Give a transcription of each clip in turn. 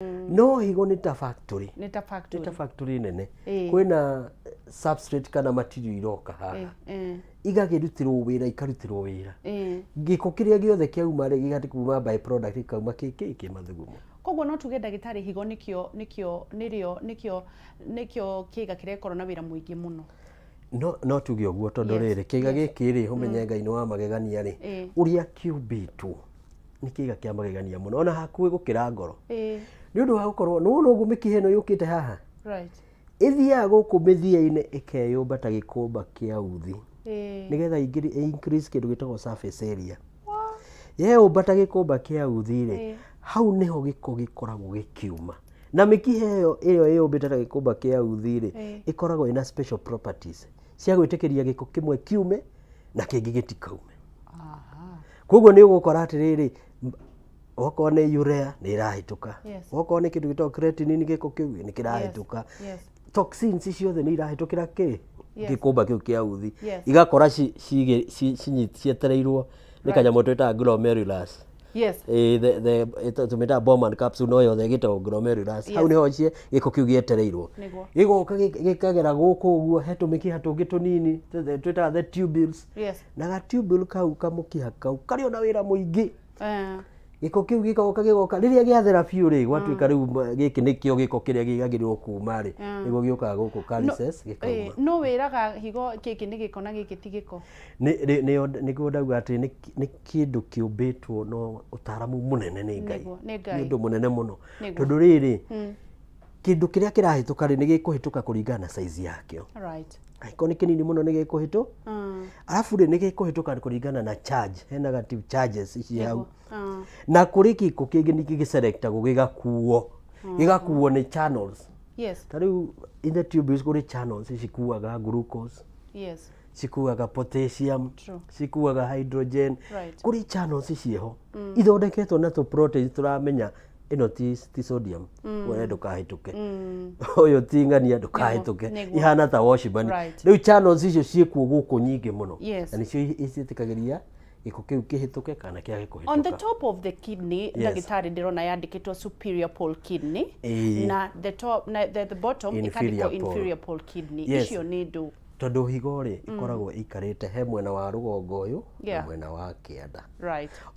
no higo ni ta factory nene kwina substrate kana material iroka haha igagirutirwo wira ikarutirwo wira giko kiria giothe kiauma ri gigati kuma by product ikauma ki mathugumo. Koguo no tuge ndagitari higo nikio kiga kiria korona wira muingi muno. No tuge uguo tondu riri kiga giki ri umenye Ngai ni wa magegania ri uria kiumbitwo ni kiga kia magegania muno ona hakuhi gukira ngoro ni undu wa gukorwo no uguo mikihe no yukite haha ithia guku mithia-ini ikeyumba ta gikumba kia uthi nigetha increase kindu gitagwo surface area yeyumba ta gikumba kia uthi ri hau niho giko gikoragwo gikiuma na mikihe iyo yumbite ta gikumba kia uthi ri ikoragwo ina special properties cia gwitikiria giko kimwe kiume na kingi gitikaume. Koguo ni ugukora atiriri oko ni urea ni irahituka oko ni kindu gitagwo creatinine giko kiu ni kirahituka toxins ciothe ni irahitukira ki gikumba kiu kia uthi igakora cietereirwo ni kanyamo twita glomerulus tumita bomb and capsule no yothe gitagwo glomerulus hau niho cie giko kiu gietereirwo gigoka gikagera guku uguo he tumikiha tungi tunini twita the tubules na ga tubule kau kamukiha kau kari ona wira muingi giko kiu gigoka riria giathera biu ri gwatuika riu giki nikio giko kiria gigagirirwo kuma ri nigo gioka guku calyces gikauma. No wiraga higo kiki ni giko na giki ti giko ni ndauga ati ni kindu kiumbitwo no utaramu munene ni Ngai ni undu munene muno tondu riri kindu kiria kirahituka ri ni gikuhituka kuringana na size yakio Aiko ni kinini muno ni gikuhitu alafu ri ni gikuhituka kuringana na charge he negative charges ici hau na kuri kiko kingi ni giselecta gigakuo ni channels tariu in the tubes kuri channels cikuaga glucose cikuaga potassium cikuaga hydrogen kuri channels iciho ithondeketwo na to proteins turamenya ino ti sodium wale ndukahituke oyo tingania ndukahituke ihana ta washburn riu channels icio ciekuo guku nyingi muno na nicio icitikagiria giko kiu kihituke kana kia gikuhituka. On the top of the kidney ndagitari ndirona yandikitwo superior pole kidney na the bottom ikandikwo inferior pole kidney icio ni ndu tondu higo ri ikoragwo ikarite he mwena wa rugongo uyu na mwena wa kianda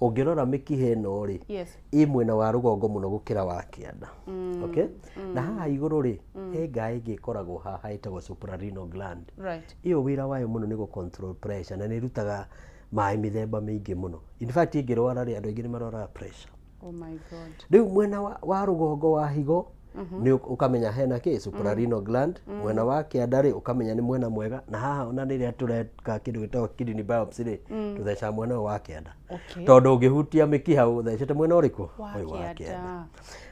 ungirora mikihe no ri i mwena wa rugongo muno gukira wa kianda okay na haha iguru ri he ngai gikoragwo haha itagwo suprarenal gland iyo wira wayo muno ni go control pressure na ni rutaga mai mithemba mingi muno in fact ingirwara ri andu ingi ni marwaraga pressure. Oh my god. Riu mwena wa rugongo wa higo ni ukamenya hena ki suprarenal gland mwena wa kianda ri ukamenya ni mwena mwega na haha ona riria tureka kindu gitagwo kidney biopsy ri tutheca mwena wa kianda tondu ungihutia mikiha uthecete mwena uriku uyu wa kianda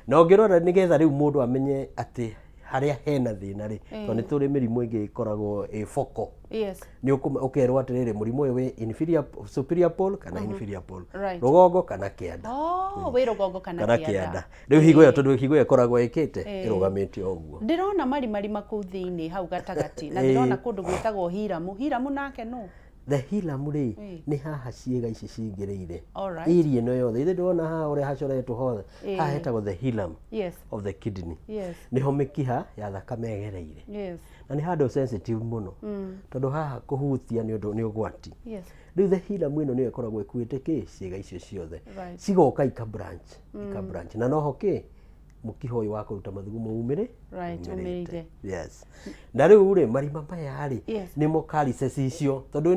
na ungirora nigetha riu mundu amenye ati haria hena thina ri to ni turi mirimu ingi ikoragwo focal ni ukerwo atiriri murimu uyu wi inferior superior pole kana inferior pole rugongo kana kianda wi rugongo kana kianda riu higo yo tondu higo ikoragwo ikite irugamite oguo ndirona marima kuu thiini hau gatagati na ndirona kundu gwitagwo hiramu nake no the hilamu ri ni haha ciega ici cingirire area no yothe ithe ndona haha uri hacoretwo hothe haha hetagwo the hilum of the kidney niho mikiha ya thakame egereire na ni handu sensitive muno tondu haha kuhutia ni undu ni ugwati riu the hilum ino ni ikoragwo ikuite ki ciega icio ciothe cigoka ika branch na noho ki mukiha uyu wa kuruta mathugumo umire na riu ri marima maya ri ni mo calyces icio tondu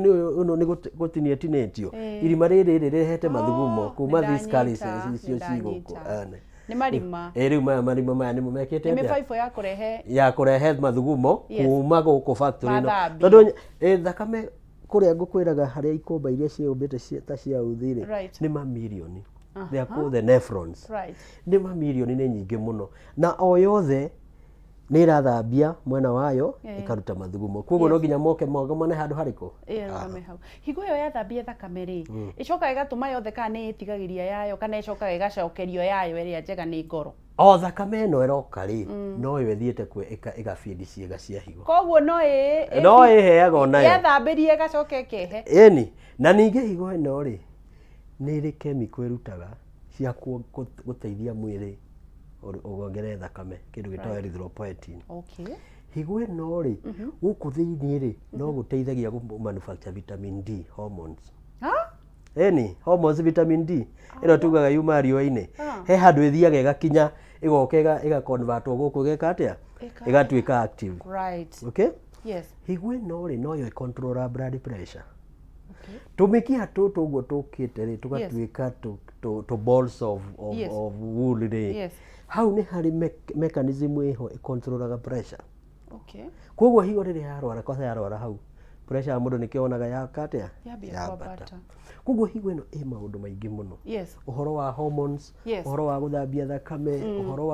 ni gutinia tinetio irima riri rihete mathugumo kuma these calyces icio ciguku ni marima riu marima maya ni mo mekite ni mifaibo ya kurehe mathugumo kuma guku factory no tondu thakame kuria ngukwiraga haria ikumba iria ciumbite ta cia uthiri ni mamilioni they are called the nephrons ni mamilioni ni nyingi muno na o yothe ni irathambia mwena wayo ikaruta mathugumo koguo no nginya moke mone handu hariko hau higo yo yathambia thakame ri icoka igatuma yothe kana ni itigagiria yayo kana icoka igacokerio yayo iria njega ni ngoro o thakame no iroka ri no yo ethiete kwe igafeed ciega cia higo koguo no iheaga onayo yathambirie igacoke kehe eni na ningi higo ino ri ni ri chemical irutaga cia guteithia mwiri ugongerere thakame kindu gitwa erythropoietin. Okay. Higo ino ri guku thiini ri no guteithagia manufacture vitamin D hormones. Eni hormones vitamin D ino tugaga yuma riũa-inĩ he handũ ĩthiaga ĩgakinya ĩgoka ĩgaconvertwo gũkũ ĩgeka atĩa ĩgatuĩka active. Right. Okay? Yes. Higo ĩno rĩ no yo control blood pressure. Okay. Tũmĩkiha tũtũ ũguo tũkĩte rĩ tũgatuĩka to balls of wool rĩ. Yes. Hau nĩ harĩ mechanism ĩho ĩcontrolaga pressure. Okay. Koguo higo rĩrĩa yarwara kosa yarwara hau pressure ya mũndũ nĩkĩonaga yakatĩa yambata. Koguo higo ĩno ĩ maũndũ maingĩ mũno. Yes. Ũhoro wa hormones, ũhoro wa gũthambia thakame, ũhoro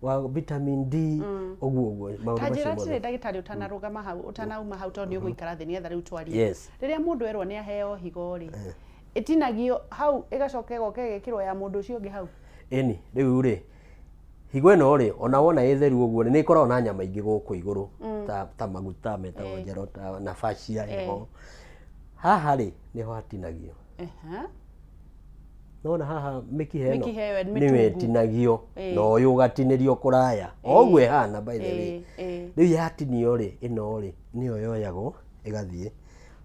wa vitamin D, ũguo maũndũ macio mothe. Ndagĩtarĩ ũtanarũgama hau ũtanauma hau tondũ nĩũgũikara thĩ nĩgetha rĩu twarie. Rĩrĩa mũndũ erwo nĩ aheo higo rĩ ĩtinagio hau ĩgacoka ĩgoka ĩgekĩrwo ya mũndũ ũcio ũngĩ hau. Ĩni rĩu rĩ higo ĩno rĩ ona wona ĩtheru ũguo nĩ ĩkoragwo na nyama ingĩ gũkũ igũrũ ta maguta metagwo njero na fascia ĩho. Haha rĩ nĩho hatinagio. Nona haha mĩkiha ĩno nĩyo ĩtinagio na ũyũ ũgatinĩrio kũraya ũguo ĩhana by the way. Rĩu yatinio rĩ ĩno rĩ nĩyo yoyagwo ĩgathiĩ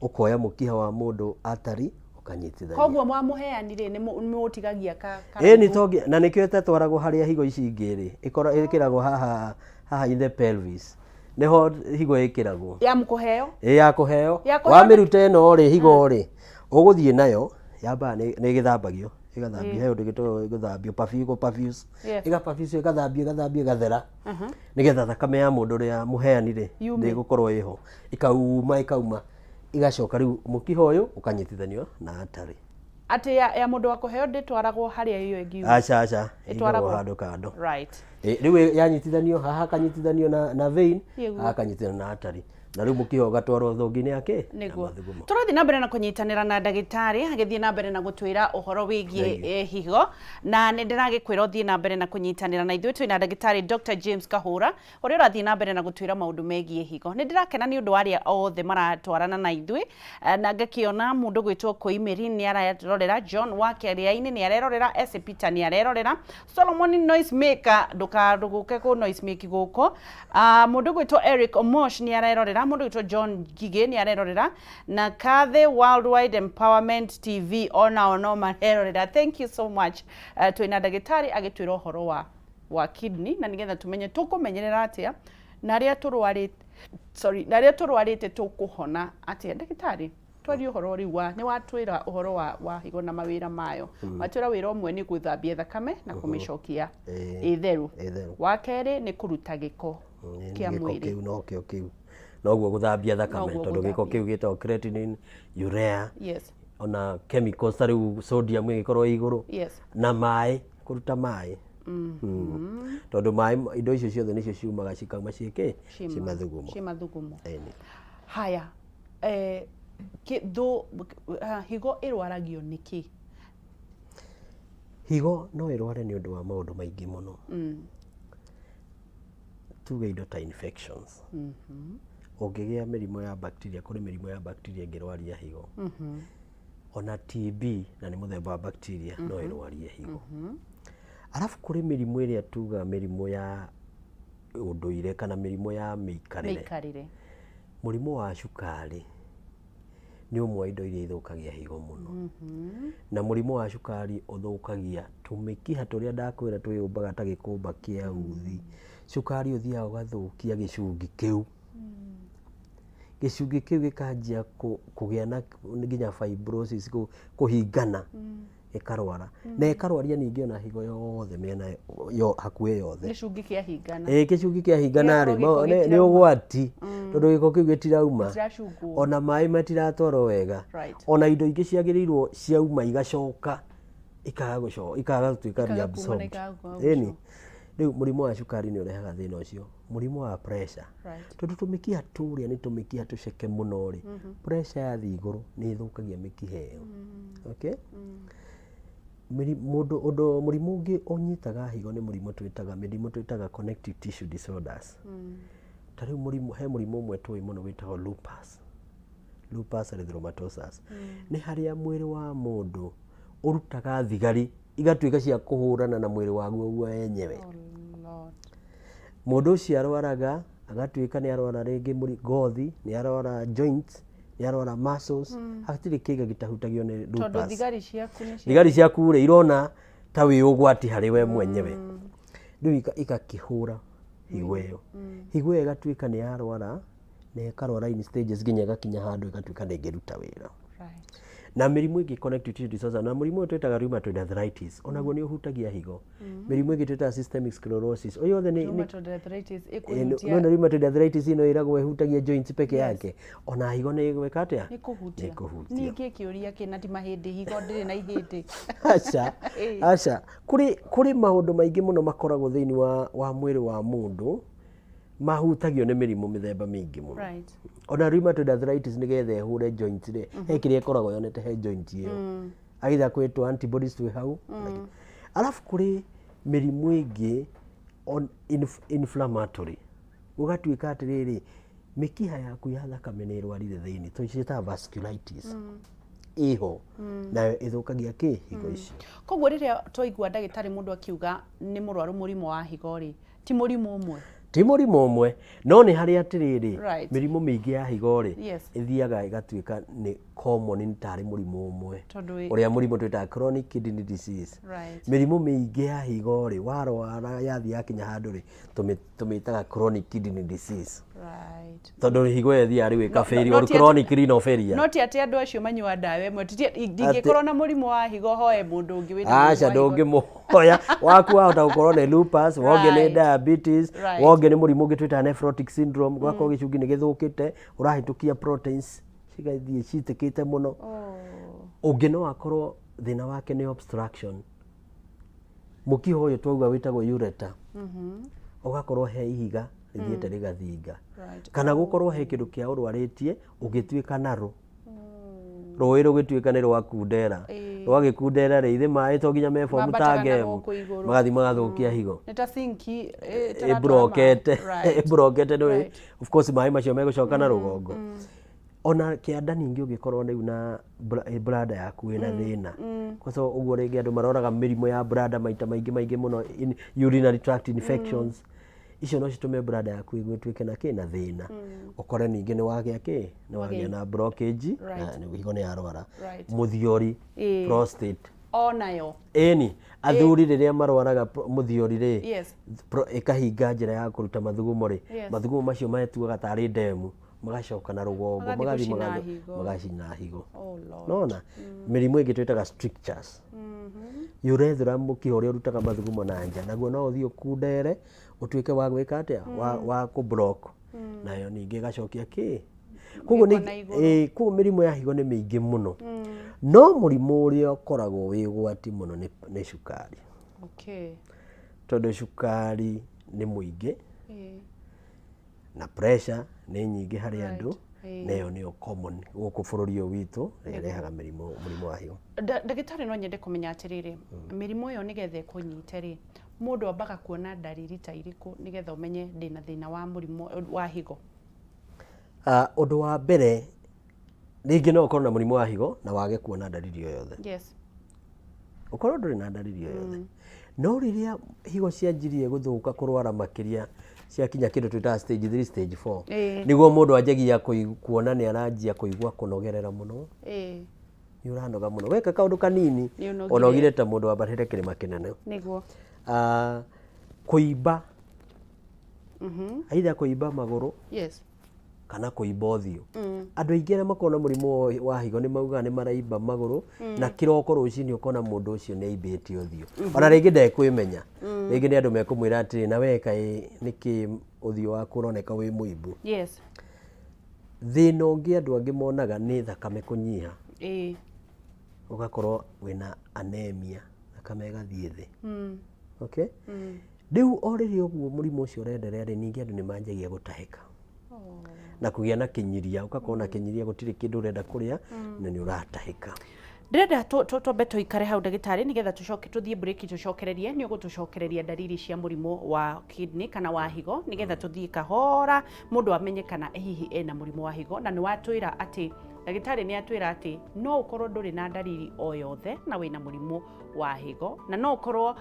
ũkoya mũkiha wa mũndũ atari ũkanyitithania. Koguo mwamũheani rĩ nĩ mũtigagia Ĩni tongi na nĩkĩo ĩtatwaragwo harĩa higo ici ingĩ rĩ ĩkĩragwo haha in the pelvis niho higo ĩkĩragwo ya mũkũheo ya kũheo wamĩruta ĩno rĩ higo rĩ ũgũthiĩ nayo yamba nĩ ĩgĩthambagio ĩgathambio he ũndũ gĩtagwo gũthambio perfuse ĩgaperfuse ĩgathambio ĩgathera nĩgetha thakame ya mũndũ ũrĩa mũheani rĩ ndĩgũkorwo ĩho ĩkauma igacoka rĩu mũkiha ũyũ ũkanyitithanio na atari. Atĩ ya mũndũ wa kũheo ndĩtwaragwo harĩa iyo ĩngĩ. Aca ĩtwaragwo handũ kando. Right. Rĩu yanyitithanio haha akanyitithanio na vein haha akanyitithanio na atari. Na rĩu mũkiha ũgatwarwo thongi-inĩ yake. Nĩguo. Tũrathiĩ na mbere na kũnyitanĩra na ndagĩtarĩ agĩthiĩ na mbere na gũtwĩra ũhoro wĩgiĩ higo na nĩ ndĩragĩkwĩra ũthiĩ na mbere na kũnyitanĩra na ithuĩ twĩna ndagĩtarĩ Dr. James Kahũra ũrĩa ũrathiĩ na mbere na gũtwĩra maũndũ megiĩ higo. Nĩ ndĩrakena nĩ ũndũ wa arĩa othe maratwarana na ithuĩ na ngakĩona mũndũ gwĩtwo Kwigitira nĩ ararorera, John wa Kĩarĩa-inĩ nĩ arerorera, Ese Peter nĩ arerorera, Solomon noise maker ndũkarũgũke kũ noise make gũkũ, mũndũ gwĩtwo Eric Omosh nĩ arerorera, mũndũ gwĩtwo John Gige nĩ arerorera na Kathe Worldwide Empowerment TV ona marerorera. Thank you so much. Twĩna ndagĩtarĩ agĩtwĩra ũhoro wa kidney na nĩgetha tũmenye tũkũmenyerera atĩa na arĩa tũrwarĩte tũkũhona atĩa. Ndagĩtarĩ twarie ũhoro rĩu nĩ watwĩra ũhoro wa higo na mawĩra mayo. Watwĩra wĩra ũmwe nĩ gũthambia thakame na kũmĩcokia ĩtheru. Wa kerĩ nĩ kũruta gĩko kĩa mwĩrĩ. Kĩu noguo gũthambia thakame tondũ gĩko kĩu gĩtagwo creatinine, urea ona chemicals ta rĩu sodium ĩgĩkorwo igũrũ na maĩ kũruta maĩ. Tondũ maĩ indo icio ciothe nĩcio ciumaga cikauma ciĩkĩ cimathugumo. Haya higo ĩrwaragio nĩkĩ? Higo no ĩrware nĩ ũndũ wa maũndũ maingĩ mũno. Tuge indo ta infections. Ũngĩgĩa mĩrimũ ya bacteria kũrĩ mĩrimũ ya bacteria ĩngĩrwaria higo. Ona TB na nĩ mũthemba wa bacteria no ĩrwarie higo. Arafu kũrĩ mĩrimũ ĩrĩa tuga mĩrimũ ya ũndũire kana mĩrimũ ya mĩikarĩre. Mũrimũ wa cukari nĩ ũmwe wa indo iria ithũkagia higo mũno. Na mũrimũ wa cukari ũthũkagia tũmĩkiha tũrĩa ndakwĩra twĩyũmbaga ta gĩkũmba kĩa uthi. Cukari ũthiaga ũgathũkia gĩcungi kĩu. Gĩcungi kĩu gĩkanjia kũgĩa na nginya fibrosis kũhingana ĩkarwara. Na ĩkarwaria ningĩ ona higo yothe mĩena hakuhĩ yothe. Gĩcungi kĩahingana. Gĩcungi kĩahingana rĩ nĩ ũgwati tondũ gĩko kĩu gĩtirauma. Ona maĩ matiratwarwo wega. Ona indo ingĩ ciagĩrĩirwo ciauma igacoka ikaga gũtuĩka reabsorbed. Ĩni rĩu mũrimũ wa cukari nĩ ũrehaga thĩna ũcio. Mũrimũ wa pressure tondũ tũmĩkiha tũrĩa nĩ tũmĩkiha tũceke mũno rĩ pressure yathiĩ igũrũ nĩ ĩthũkagia mĩkiha ĩyo. Okay? Mũrimũ ũngĩ ũnyitaga higo nĩ mũrimũ twĩtaga connective tissue disorders. Ta rĩu he mũrimũ ũmwe tũĩ mũno wĩtagwo lupus erythematosus. Nĩ harĩa mwĩrĩ wa mũndũ ũrutaga thigari igatuika cia kuhurana na mwiri waguo wenyewe. Mundu ucio arwaraga agatuika ni arwara ringi ngothi, ni arwara joints, ni arwara muscles, hatiri kiga gitahutagio ni lupus. Tondu thigari ciaku ri irona ta wi ugwati hari we mwenyewe. Riu ikakihura higo iyo. Higo iyo igatuika ni arwara na ikarwara in stages nginya igakinya handu igatuika ndingiruta wira. Na mirimu ingi connective tissue disorder na murimu twitaga rheumatoid arthritis onaguo ni uhutagia higo. Mirimu ingi twitaga systemic sclerosis oyo the ni rheumatoid arthritis ikuhutia. No rheumatoid arthritis ino iragwo ihutagia joints peke yake. Ona higo ni gweka atia? Ni kuhutia. Ningi kiuria kina ti mahindi higo ndiri na ihindi. Acha kuri maundu maingi muno makoragwo thiini wa mwiri wa mundu mahutagio ni mirimu mithemba mingi muno. Ona rheumatoid arthritis ni gethe hure joint ri he kiria koragwo yonete he joint iyo aitha kwetwo antibodies twi hau. Alafu kuri mirimu ingi inflammatory ugatuika atiriri mikiha yaku ya thakame ni irwarire thiini tuciita vasculitis iho na ithukagia ki higo ici. Koguo riria twaigua ndagitari mundu akiuga ni murwaru murimu wa higo ri ti murimu umwe. Ti murimu umwe no ni hari atiriri mirimu mingi ya higo ri ithiaga igatuika ni common ni tari murimu umwe uria murimu twita chronic kidney disease. Mirimu mingi ya higo ri warwara yathi yakinya handu ri tumitaga chronic kidney disease. Tondu higo yethi ari wika failure or chronic renal failure. No ti ati andu acio manyua ndawa imwe ndingikorwo na murimu wa higo hoe mundu ungi wina. Acha ndungimuhoya waku wahota gukorwo ni lupus, wonge ni diabetes, wonge ni murimu ungi twita nephrotic syndrome gwako gicungi ni githukite urahitukia proteins cigathie citikite muno. Ungi no akorwo thina wake ni obstruction. Mukiho uyu twauga witagwo ureter. Ugakorwo he ihiga rithiete rigathinga. Kana gukorwo he kindu kia urwaritie ugituika naro. Roi rugituika ni rwakundera. Rwagikundera ri ithe mai to nginya me form tage magathi magathukia higo. Neta sinki brokete no of course mai macio megucoka na rugongo. Ona kianda ningi ugikorwo riu na bladder yaku ina thina. Koso uguo ringi andu maroraga mirimo ya bladder maita maingi muno urinary tract infections. Icio no citume bladder yaku igwituike na kina thina. Ukore ningi ni wagia ki ni wagia na blockage na ni higo ni arwara. Muthiori prostate onayo eni athuri riria marwaraga muthiori ri ikahinga njira ya kuruta mathugumo ri mathugumo macio maetuaga tari ndemu magacoka na rugongo magacina higo. Nona mirimu ingi twitaga strictures. Urethra mukiho uri urutaga mathugumo na nja naguo no uthio kundere utuike wa gwika atia wa ku block nayo ningi gacokia ki. Koguo ni mirimu ya higo ni mingi muno. No murimu uria ukoragwo wi gwati muno ni cukari. Tondu cukari ni muingi na pressure ni nyingi hari andu nayo ni common guku bururi witu irehaga murimu wa higo. Ndagitari no nyende kumenya atiriri mirimu yo nigethe kunyite ri mundu ambaga kuona dalili ta iriku nigethe umenye ndina thina wa murimu wa higo. Undu wa mbere ringi no ukorwo na murimu wa higo na wage kuona dalili yo yothe. Ukorwo nduri na dalili yo yothe. No riria higo cianjirie guthuka kurwara makiria ciakinya kindu twita stage 3 stage 4 niguo mundu anjagia kuona ni aranjia kuigua kunogerera muno. Ni uranoga muno weka kaundu kanini onogire ta mundu abarire kirima kinene niguo. Kuiba aidha kuiba maguru kana kuiba uthio. Andu aingi aria makona murimu wa higo ni mauga ni maraiba maguru na kiroko rucini ukona mundu ucio ni aibite uthio ona ringi ndekwimenya ringi ni andu mekumwira ati na weka niki uthio waku uroneka wi muibu. Thina ungi andu angi monaga ni thakame kunyiha ugakorwo wina anemia thakame gathie thi. Riu oriri uguo murimu ucio urenderea ri ningi andu ni manjagia gutahika na kugia na kinyiria ugakorwo na kinyiria gutiri kindu urenda kuria na ni uratahika. Ndirenda twambe tuikare hau ndagitari nigetha tucoke tuthie break tucokererie ni ugutucokereria dalili cia murimu wa kidney kana wa higo nigetha tuthie kahora mundu amenye kana hihi ena murimu wa higo na ni watwira ati ndagitari ni atwira ati no ukorwo nduri na dalili o yothe na wina murimu wa higo na no korwo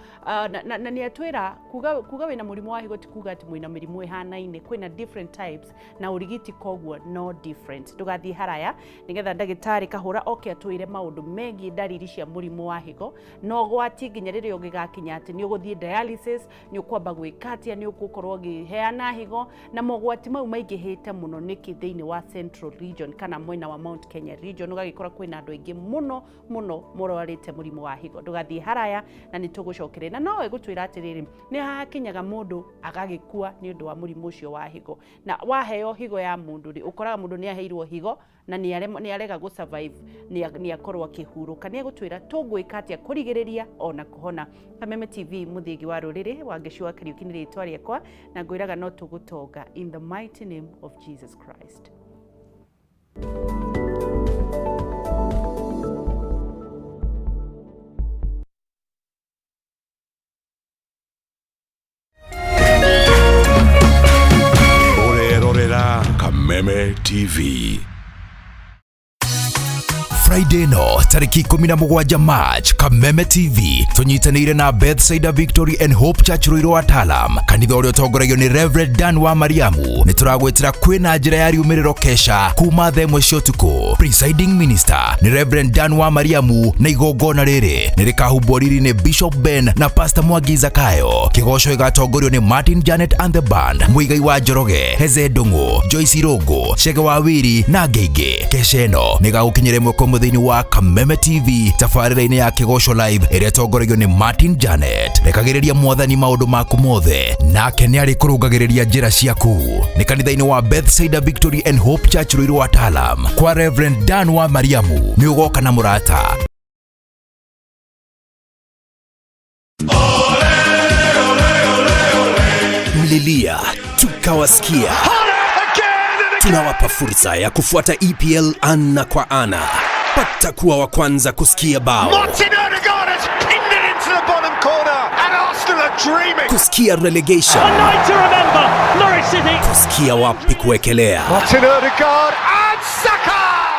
na ni atwira kuga wina murimu wa higo ti kuga ati mwina mirimu ihanaine kwina different types na urigiti kogwo no different ndugathie haraya nigetha ndagitari Kahura oke atwire maundu megi ndariri cia murimu wa higo no gwati nginya riria ungigakinya ati ni uguthie dialysis ni ukwamba gwikatia ni ukukorwo giheana higo na mogwati mau maingihite muno niki thiini wa Central Region kana mwena wa Mount Kenya Region ugagikora kwina andu aingi muno murwarite murimu wa higo ndugathie haraya na ni tugucokere na no egutwira atiriri ni hakinyaga mundu agagikua ni undu wa murimu ucio wa higo na waheo higo ya mundu ri ukoraga mundu ni aheirwo higo na ni arega go survive ni akorwa kihuruka ni egutwira tugwika atia kurigiriria ona kuhona Kameme TV muthigi wa ruriri wangicua Kariuki ni ritwa riakwa na ngwiraga no tugutonga in the mighty name of Jesus Christ. Kameme TV. Friday no tariki 17 March Kameme TV tunyitanire na Bethsaida Victory and Hope Church Ruiro wa Talam kanitha uria tongoragio ni Reverend Dan wa Mariamu nituragwetira kwina njira ya riumiriro kesha kuma themwe cia utuku. Presiding minister ni Reverend Dan wa Mariamu na igongona riri nirikahumbwo riri ni Bishop Ben na Pastor Mwangi Zakayo. Kigoco igatongorio ni Martin Janet and the band, Muigai wa Njoroge, Heze Ndungu, Joyce Irogo, Chege wa Wiri na Ngeige. Kesheno nigagukinyire mweko muthini wa Kameme TV tafarira-ini ya Kigoco live iria tongoragio ni Martin Janet. Rekagiriria mwathani maundu maku mothe nake ni ari kurungagiriria njira ciaku. Ni kanitha-ini wa Bethsaida Victory and Hope Church Ruiro wa Talam kwa Reverend Dan wa Mariamu ni ugoka na murata. Mlilia tukawasikia, tunawapa fursa ya kufuata EPL ana kwa ana. Pata kuwa wa kwanza kusikia bao, kusikia relegation, kusikia wapi kuwekelea.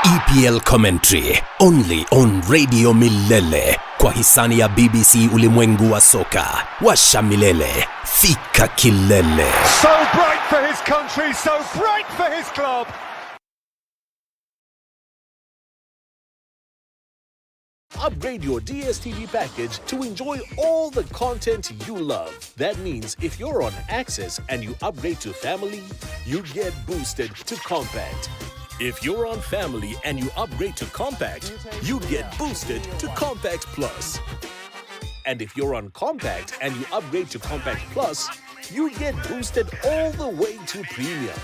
EPL commentary only on Radio Milele kwa hisani ya BBC Ulimwengu wa Soka. Washa milele, fika kilele. So bright for his country, so bright for his club. Upgrade your DSTV package to enjoy all the content you love. That means if you're on Access and you upgrade to Family, you get boosted to Compact. If you're on Family and you upgrade to Compact, you get boosted to Compact Plus. And if you're on Compact and you upgrade to Compact Plus, you get boosted all the way to Premium.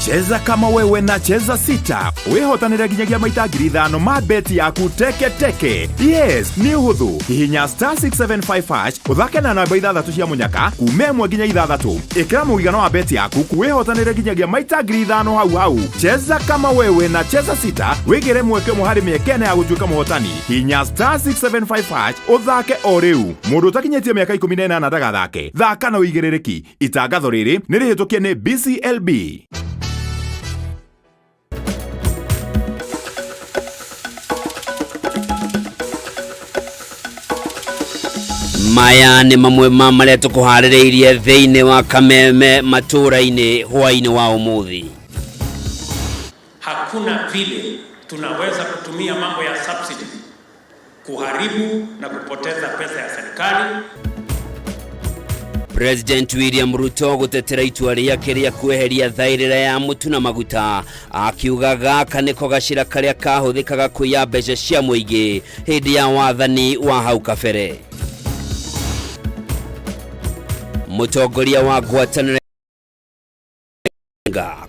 Cheza kama wewe na cheza sita. Wehotanira ginyagia maita 5,000 ma bet yaku teke teke. Yes, ni uhuthu. Hihinya *675# uthake na namba 6 cia munyaka kume 1 nginya 6. Ikira muigano wa bet yaku wehotanira ginyagia maita 5,000 hau. Cheza kama wewe na cheza sita. Wigire mweke muhari miekene ya gutuika muhotani. Hihinya *675# uthake o riu. Mundu utakinyetie miaka 18 ndagathake. Thaka na uigirereki. Itangatho riri nirihitukie ni BCLB. Maya ni mamwe maria tukuhaririirie thiini wa Kameme matura-ini hwaini wa umuthi. Hakuna vile tunaweza kutumia mambo ya subsidy kuharibu na kupoteza pesa ya serikali. President William Ruto gutetera itua riake ria kweheria thairira ya mutu na maguta, akiuga gaka niko gacira karia kahuthikaga kuiya mbeca cia muingi hindi ya wathani wa hau kabere. Mutongoria wa ngwatanĩro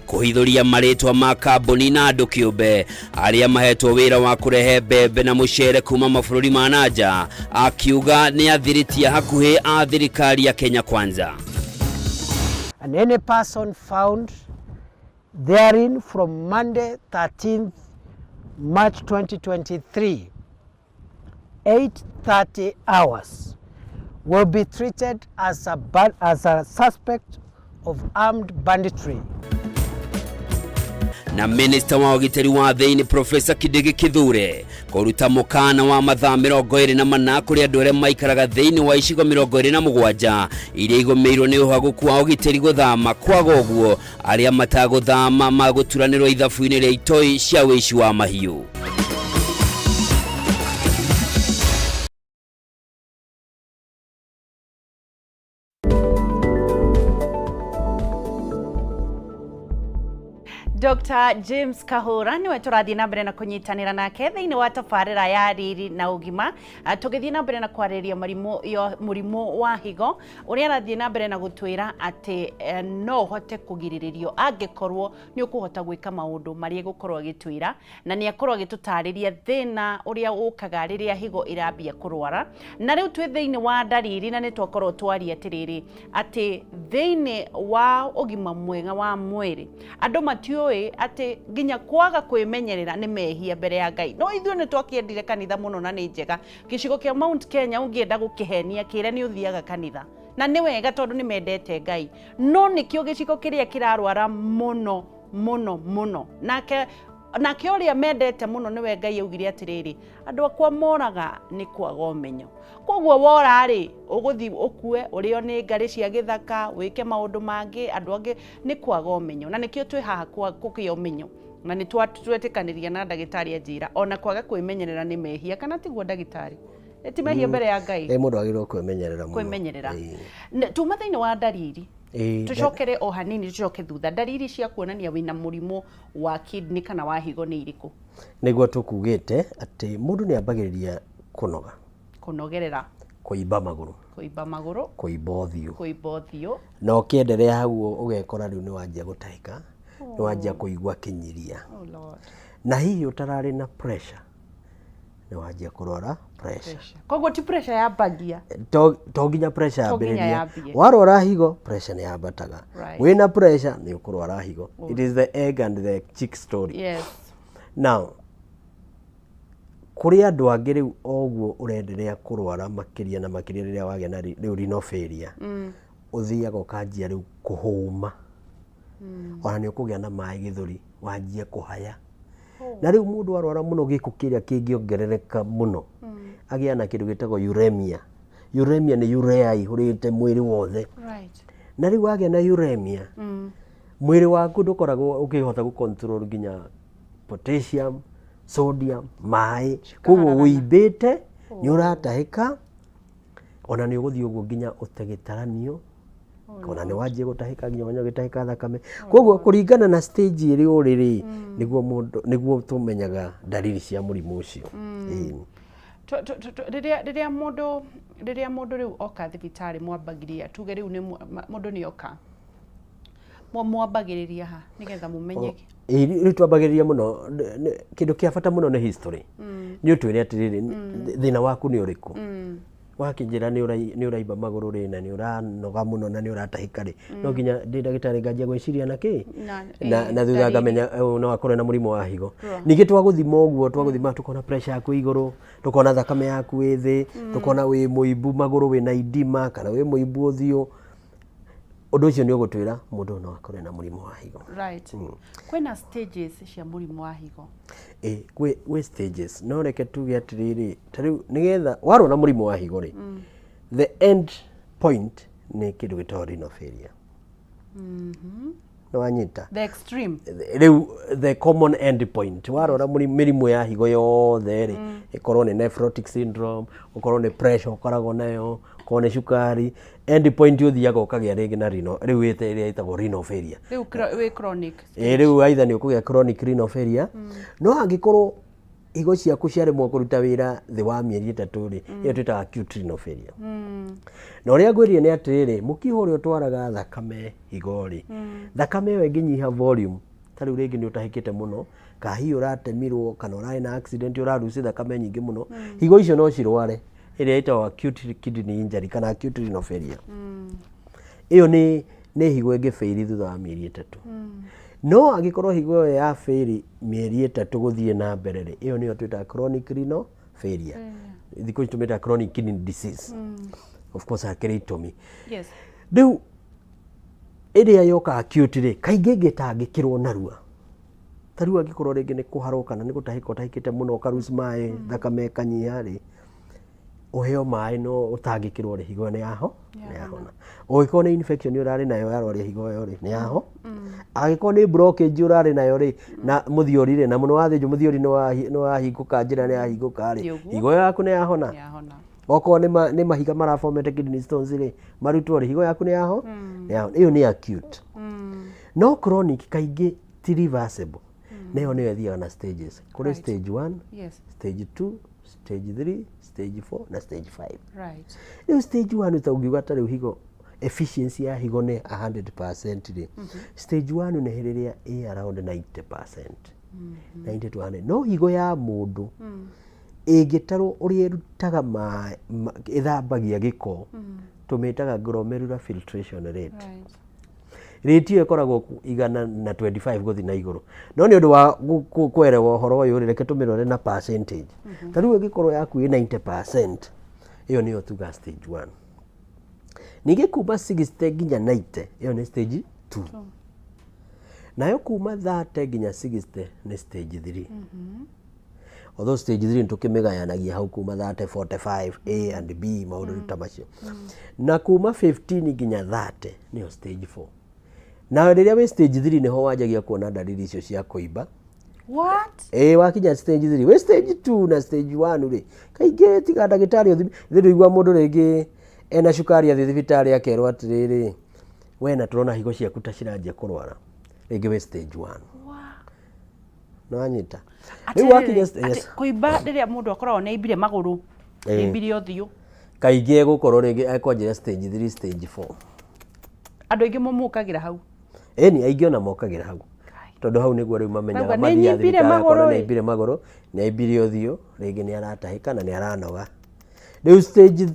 kuhithuria maritwa ma kambuni na andu kiumbe aria mahetwo wira wa kurehe mbembe na mucere kuma mabũrũri ma nanja, akiuga ni athiritia hakuhi a thirikari ya Kenya Kwanza. And any person found therein from Monday 13th March 2023 8:30 hours will be treated as a suspect of armed banditry. Na Minister wa Ũgitĩri wa Thĩinĩ Professor Kĩndĩgĩ Kithure kũruta mũkana wa mathaa 24 kũrĩ andũ arĩa maikaraga thĩinĩ wa icigo 27 iria igũmĩirwo nĩ ũhaguku wa ũgitĩri gũthama. Kwaga ũguo arĩa matagũthama magũturanĩrwo ithabu-inĩ rĩa itoi cia wĩici wa mahiũ. Dr. James Kahura niwe tũrathiĩ na mbere na kũnyitanĩra nake thĩinĩ wa tabarĩra ya riri na ũgima, tũgĩthiĩ na mbere na kwarĩria mũrimũ wa higo ũrĩa arathiĩ na mbere na gũtwĩra atĩ no ũhote kũgirĩrĩrio angĩkorwo nĩ ũkũhota gwĩka maũndũ marĩa gũkorwo agĩtwĩra, na nĩ akorwo agĩtũtarĩria thĩna ũrĩa ũkaga rĩrĩa higo ĩrambia kũrwara. Na rĩu twĩ thĩinĩ wa ndariri na nĩ twakorwo twaria atĩrĩrĩ atĩ thĩinĩ wa ũgima mwega wa mwĩrĩ andũ matiũĩ ati nginya kwaga kwĩmenyerera nĩ mehia mbere ya Ngai. No ithuĩ nĩ twakĩendire kanitha mũno na nĩ njega. Gĩcigo kĩa Mount Kenya ũngĩenda gũkĩhenia kĩrĩa nĩ ũthiaga kanitha. Na nĩ wega tondũ nĩ mendete Ngai. No nĩkĩo gĩcigo kĩrĩa kĩrarwara mũno mũno mũno. Nake ũrĩa mendete mũno nĩwe Ngai augire atĩrĩrĩ, andũ akwa moraga nĩ kwaga ũmenyo. Koguo wora rĩ ũgũthi ũkue ũrĩo nĩ ngarĩ cia gĩthaka wĩke maũndũ mangĩ andũ angĩ nĩ kwaga ũmenyo. Na nĩkĩo twĩ haha kũgĩa ũmenyo. Na nĩ twetĩkanĩria na ndagĩtarĩ anjĩra ona kwaga kwĩmenyerera nĩ mehia, kana tiguo ndagĩtarĩ? Ti mehia mbere ya Ngai. Mũndũ agĩrĩirwo kwĩmenyerera mũno. Kwĩmenyerera. Tuma thĩinĩ wa ndariri. Tucokere o hanini tucoke thutha. Ndariri cia kuonania wĩna mũrimũ wa kidney kana wa higo nĩ irĩkũ? Nĩguo tũkugĩte atĩ mũndũ nĩ ambagĩrĩria kũnoga. Kũnogerera. Kũimba magũrũ. Kũimba magũrũ. Kũimba ũthiũ. Kũimba ũthiũ. Na ũkĩenderea hau ũgekora rĩu nĩ wanjia gũtahĩka, nĩ wanjia kũigua kĩnyiria. Na hihi ũtararĩ na pressure nĩ wanjia kũrwara pressure. Koguo ti pressure yambagia. To nginya pressure yambĩrĩria. Warwara higo pressure nĩ yambataga. Wĩna pressure nĩ ũkũrwara higo. It is the egg and the chick story. Yes. Now kũrĩ andũ angĩ rĩu oguo ũrenderea kũrwara makĩria na makĩria rĩrĩa wagĩa na rĩu renal failure, ũthiaga ũkanjia rĩu kũhũma, ona nĩ ũkũgĩa na maĩ gĩthũri, wanjia kũhaya. Na rĩu mũndũ warwara mũno gĩko kĩrĩa kĩngĩongerereka mũno agĩa na kĩndũ gĩtagwo uremia. Uremia nĩ urea ihũrĩte mwĩrĩ wothe. Na rĩu wagĩa na uremia, mwĩrĩ waku ndũkoragwo ũkĩhota gũcontrol nginya potassium, sodium, maĩ, koguo wĩimbĩte, nĩ ũratahĩka, ona nĩ ũgũthiĩ ũguo nginya ũtegĩtaranio, ona nĩ wanjia gũtahĩka nginya wanya gĩtahĩka thakame. Koguo kũringana na stage ĩrĩa ũrĩ nĩguo tũmenyaga ndariri cia mũrimũ ũcio. Rĩrĩa mũndũ rĩu oka thibitarĩ mwambagĩrĩria, tuge rĩu mũndũ nĩ oka, mwambagĩrĩria ha nĩgetha mũmenye? Rĩu twambagĩrĩria mũno, kĩndũ kĩa bata mũno nĩ history. Nĩ ũtwĩre atĩrĩrĩ thĩna waku nĩ ũrĩkũ. Wakĩnjĩra nĩ ũraimba magũrũ rĩ na nĩ ũranoga mũno na nĩ ũratahĩka rĩ, no nginya ndĩ ndagĩtarĩ nganjia gwĩciria na kĩ na thutha ngamenya no akorwo na mũrimũ wa higo. Ningĩ twagũthima ũguo, twagũthima tukona pressure yaku igũrũ, tukona thakame yaku ĩ thĩ, tukona wĩ mũimbu magũrũ, wĩna idima kana wĩ mũimbu ũthiũ, ũndũ ũcio nĩ ũgũtwĩra mũndũ no akorwo na mũrimũ wa higo. Right. Kwĩna stages cia mũrimũ wa higo? Gwĩ stages. No reke tuge atĩrĩrĩ, ta rĩu nĩgetha warwo na mũrimũ wa higo rĩ, the end point nĩ kĩndũ gĩtagwo renal failure. Nĩ wanyita? The extreme. Rĩu the common end point warora mĩrimũ ya higo yothe rĩ, ĩkorwo nĩ nephrotic syndrome, ũkorwo nĩ pressure ũkoragwo nayo, ũkorwo nĩ cukari, end point ũthiaga ũkagĩa rĩngĩ na renal, rĩu ĩrĩa ĩtagwo renal failure. Rĩu wĩ chronic. Rĩu aitha nĩ ũkũgĩa chronic renal failure. No angĩkorwo higo ciaku ciaremwo kũruta wĩra thĩ wa mĩeri 3 rĩ, ĩyo twĩtaga acute renal failure. Na ũrĩa ngwĩrire nĩ atĩrĩrĩ, mũkiha ũrĩa ũtwaraga thakame higo rĩ, thakame ĩyo ĩngĩnyiha volume, ta rĩu rĩngĩ nĩ ũtahĩkĩte mũno, kana hihi ũratemirwo kana ũrarĩ na accident ũraruci thakame nyingĩ mũno, higo icio no cirware, ĩrĩa ĩtagwo acute kidney injury kana acute renal failure. Ĩyo nĩ higo ĩngĩ fail thutha wa mĩeri 3. No angĩkorwo higo ĩyo ya fail mĩeri 3 gũthiĩ na mbere rĩ, ĩyo nĩyo twĩtaga chronic renal failure. Thikũ ici tũmĩtaga chronic kidney disease. Of course hakĩrĩ itũmi. Yes. Rĩu iria yoka acute ri kaingi ngitangikirwo narua tarua gikorwo ringi ni kuharwo kana ni gutahika utahikite muno karusi mai thakame kanyiha ri uheo mai no utangikirwo ri higo ni yaho ni yahona ugikorwo ni infection urari nayo yarwaria higo yo ri ni yaho agikorwo ni blockage urari nayo ri na muthiori ri na muno wathinjo muthiori no wahinguka njira ni yahinguka ri higo yaku ni yahona okorwo ni mahiga marafomete kidney stones ri marutwo ri higo yaku ni yaho iyo ni acute no chronic kaingi ti reversible nayo niyo ithiaga na stages kuri stage 1 stage 2 stage 3 stage 4 na stage 5 right iyo stage 1 utaungiuga tari higo efficiency ya higo ni 100% ri stage 1 ni hiriria around 90% 90 to 100 no higo ya mundu ingitaro uria irutaga ithambagia giko tumitaga glomerular filtration rate rate iyo ikoragwo igana na 25 guthi na iguru no ni undu wa kwerewa horo uyu reke tumirore na percentage tariu igikorwo yaku 90% iyo niyo tuga stage 1 nige kuma 60 ginya 90 iyo ni stage 2 nayo kuma 30 ginya 60 ni stage 3 although stage 3 ntukimigayanagia hau kuma 30 45 A and B maundu ta macio na kuma 15 ginya 30 niyo stage 4 na riria we stage 3 niho wanjagia kuona dalili icio cia kuimba what wakinya stage 3 we stage 2 na stage 1 ri kaingi tiga ndagitari uthi igua mundu ringi ena shukari athi thibitari akerwo atiriri we na turona higo ciaku ta ciranjia kurwara ringi we stage 1 no anyita riu wakinya kuimba riria mundu akorwo na imbire maguru imbire uthiu kaingi egukorwo ringi ekonjera stage 3 stage 4 andu aingi momukagira hau ni aingi ona mokagira hau tondu hau niguo riu mamenyaga mathia thibitari na imbire maguru na imbire uthiu ringi ni aratahika na ni aranoga riu stage